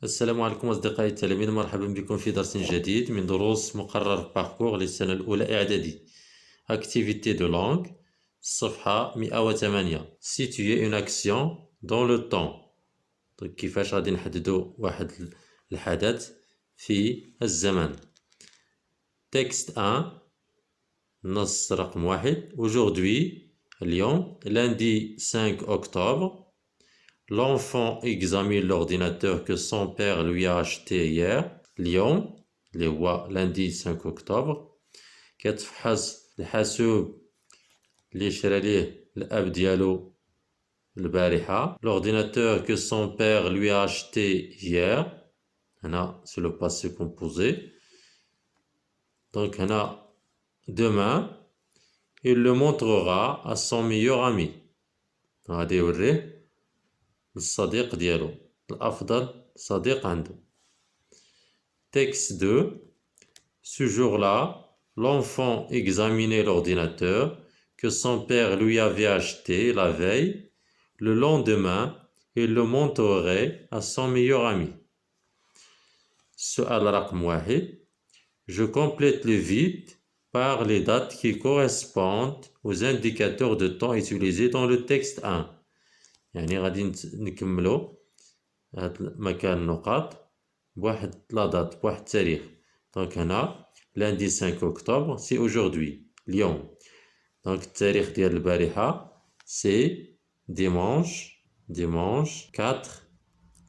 السلام عليكم أصدقائي التلاميذ، مرحبا بكم في درس جديد من دروس مقرر باركور للسنة الأولى إعدادي. Activité de langue الصفحة 108. Situer une action dans le temps. كيفاش غادي نحددو واحد الحدث في الزمن. Texte 1 نص رقم 1. Aujourd'hui اليوم lundi 5 octobre. L'enfant examine l'ordinateur que son père lui a acheté hier. اليوم اللي هو lundi 5 octobre كتفحص الحاسوب اللي شرا ليه الأب ديالو البارحة. L'ordinateur que son père lui a acheté hier. هنا c'est le passé composé. Donc هنا demain il le montrera à son meilleur ami. غادي يوريه الصديق ديالو الأفضل صديق عنده. Texte 2. Ce jour-là, l'enfant examinait l'ordinateur que son père lui avait acheté la veille. Le lendemain, il le montrerait à son meilleur ami. سؤال رقم 1. Je complète le vide par les dates qui correspondent aux indicateurs de temps utilisés dans le texte 1. يعني غادي نكملو هاد مكان النقاط بواحد لا دات بواحد التاريخ. دونك هنا lundi 5 octobre سي aujourd'hui اليوم. دونك التاريخ ديال البارحة سي dimanche 4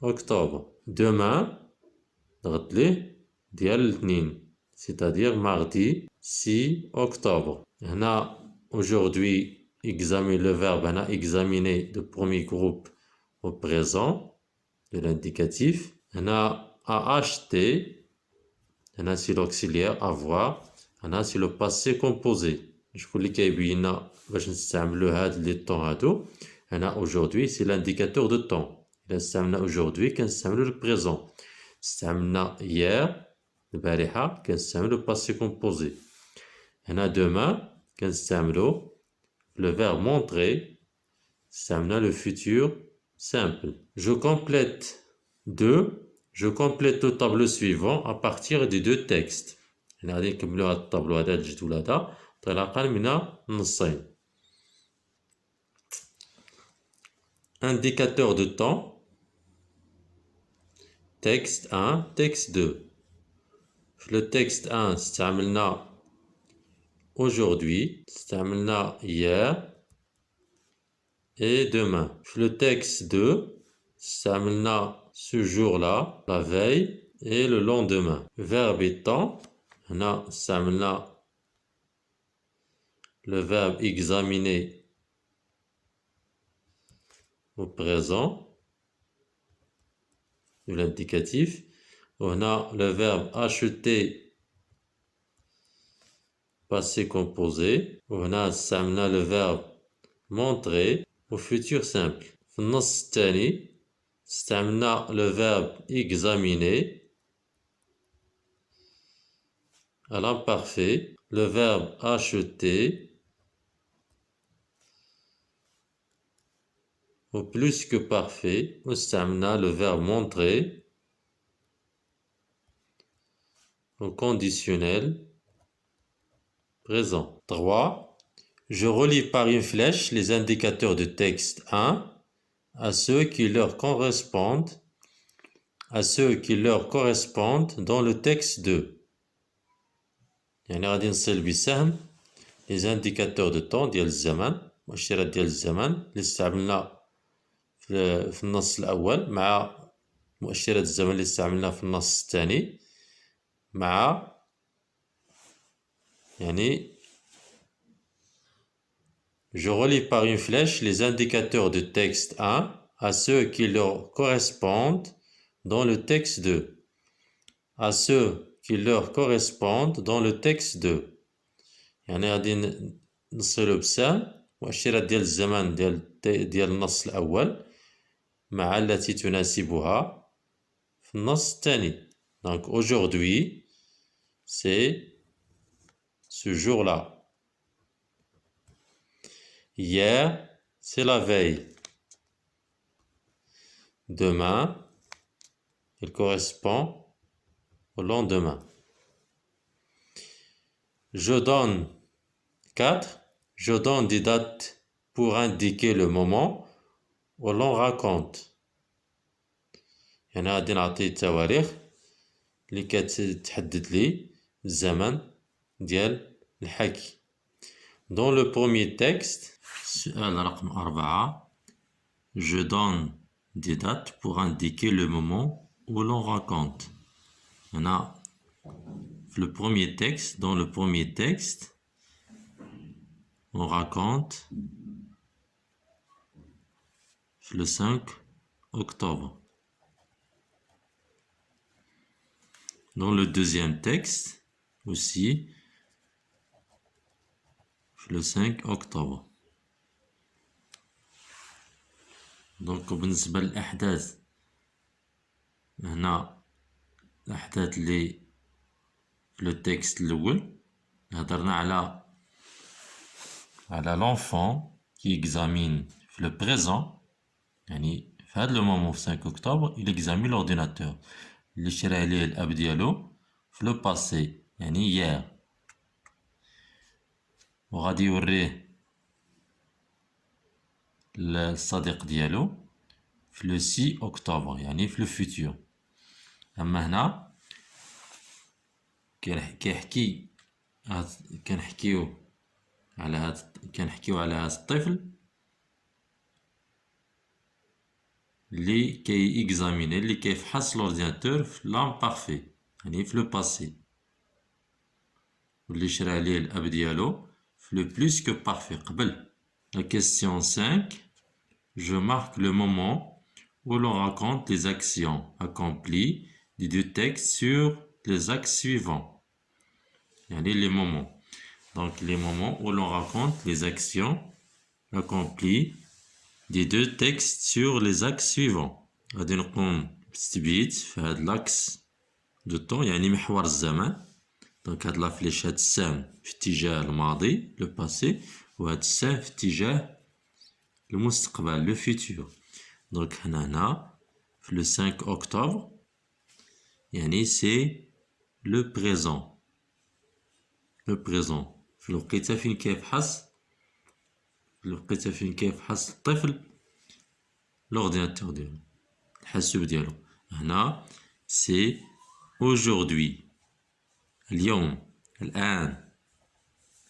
octobre. demain نغد ليه ديال الاثنين c'est-à-dire mardi 6 octobre. هنا aujourd'hui examine le verbe هنا examiner de premier groupe au présent de l'indicatif. هنا a acheté هنا c'est l'auxiliaire avoir. هنا c'est le passé composé. شكون اللي كيبين لنا باش نستعملو هاد لي طون هادو. هنا aujourd'hui c'est l'indicateur de temps. إلا استعملنا aujourd'hui كنستعملو le présent. استعملنا hier البارحة كنستعملو passé composé. هنا demain كنستعملو le verbe montrer, c'est le futur simple. Je complète le tableau suivant à partir des deux textes. غادي نكملو هاد الطابلو هذا الجدول هذا انطلاقا من النصين. Indicateur de temps. Texte 1, texte 2. Le texte 1 استعملنا aujourd'hui, استعملنا hier et demain. Le texte 2 استعملنا ce jour-là, la veille et le lendemain. Verbe et temps. هنا استعملنا le verbe examiner au présent de l'indicatif. وهنا le verbe acheter passé composé. وهنا استعملنا le verbe montrer au futur simple. في النص الثاني استعملنا le verbe examiner à l'imparfait, le verbe acheter au plus que parfait. واستعملنا le verbe montrer au conditionnel présent. 3. Je relie par une flèche les indicateurs de texte 1 à ceux qui leur correspondent dans le texte 2. يعني غادي نصل بسهم les indicateurs de temps ديال الزمن، مؤشرات ديال الزمن اللي استعملنا في النص الأول مع مؤشرات الزمن اللي استعملنا في النص الثاني مع يعني je relie par une flèche les indicateurs de texte 1 à ceux qui leur correspondent dans le texte 2. À ceux qui leur correspondent dans le texte 2. يعني غادي نصلو بسهم مؤشرات ديال الزمن ديال النص الأول مع التي تناسبها في النص الثاني. Donc aujourd'hui c'est ce jour-là. Hier, c'est la veille. Demain, Il correspond au lendemain. Je donne 4. Je donne des dates pour indiquer le moment où l'on raconte. يعني غادي نعطي التواريخ اللي كتحدد لي الزمن ديال الحكي. Dans le premier texte, السؤال رقم 4, je donne des dates pour indiquer le moment où l'on raconte. هنا في le premier texte, dans le premier texte, on raconte le 5 octobre. Dans le deuxième texte, aussi, le 5 octobre. Donc بالنسبة للأحداث هنا الأحداث اللي في لو تكست الأول هضرنا على l'enfant qui examine في le présent يعني في هذا المومون في 5 أكتوبر il examine l'ordinateur اللي شرا عليه الأب ديالو في لو باسي يعني hier وغادي يوريه الصديق ديالو في لو 6 أكتوبر يعني في لو فيتور. أما هنا كنحكيو على هذا الطفل اللي كيكزاميني اللي كيفحص لورديناتور في لامبارفي يعني في لو باسي واللي شرا عليه الاب ديالو في لو بلوس كو بارفي قبل. La question 5. Je marque le moment où l'on raconte les actions accomplies des deux textes sur les axes suivants. يعني les moments. Donc les moments où l'on raconte les actions accomplies des deux textes sur les axes suivants. غادي نقوم بالتثبيت في هذا لاكس دو طون يعني محور الزمن. دونك هاد لا فليش هاد السهم في اتجاه الماضي لو باسي وهاد السهم في اتجاه المستقبل لو فيتور. دونك هنا في لو 5 أكتوبر يعني سي لو بريزون. لو بريزون في الوقيته فين كيفحص الطفل لورديناتور ديالو الحاسوب ديالو. هنا سي aujourd'hui اليوم الآن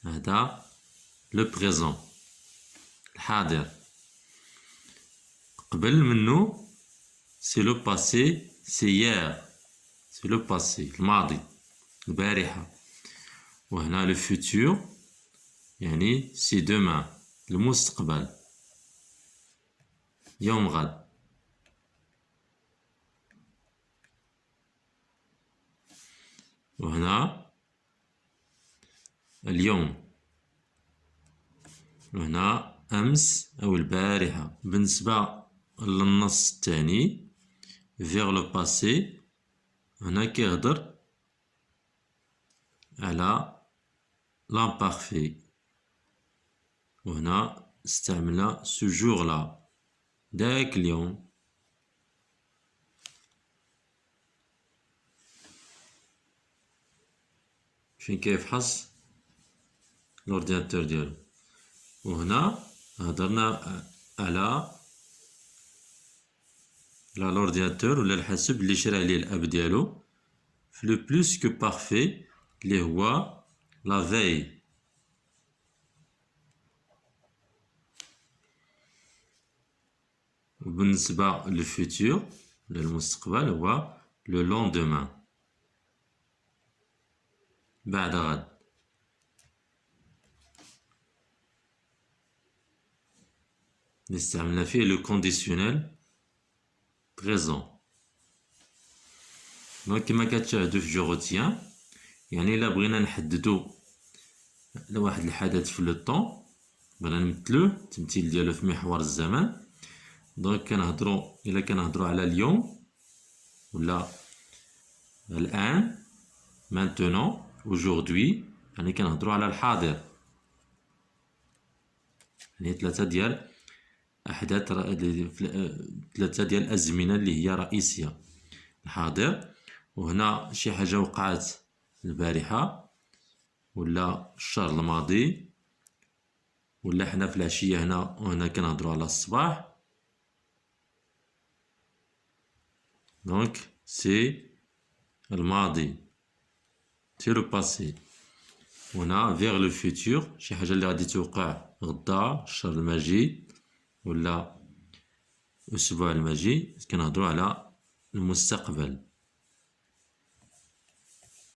هذا لو بريزون الحاضر. قبل منه سي لو باسي سي hier سي لو باسي الماضي البارحة. وهنا لو فيتور يعني سي demain المستقبل يوم غد. وهنا اليوم وهنا أمس أو البارحة. بالنسبة للنص الثاني vers le passé هنا كيهضر على l'imparfait وهنا استعملنا ce jour là داك اليوم. فين كيفحص لورديناتور ديالو. وهنا هضرنا على لورديناتور ولا الحاسوب اللي شرا عليه الاب ديالو في لو بلوس كو بارفي اللي هو لا فاي. وبالنسبة للفيتور للمستقبل هو لو لوندومان بعد غد. نستعمل فيه لو كونديسيونيل بريزون. دونك كما كتشاهدوا في جو روتيان يعني الا بغينا نحددو واحد الحدث في لو طون بغينا نمثلوه التمثيل ديالو في محور الزمن. دونك كنهضروا على اليوم ولا الان maintenant aujourd'hui يعني كنهضروا على الحاضر يعني ثلاثة ديال الأزمنة اللي هي رئيسية. الحاضر. وهنا شي حاجة وقعت البارحة ولا الشهر الماضي ولا حنا في العشية هنا، وهنا كنهضرو على الصباح. دونك سي الماضي، سي لو باسي. وهنا فيغ لو فيتور، شي حاجة اللي غادي توقع غدا، الشهر المجيد ولا الأسبوع المجيد، كنهضرو على المستقبل.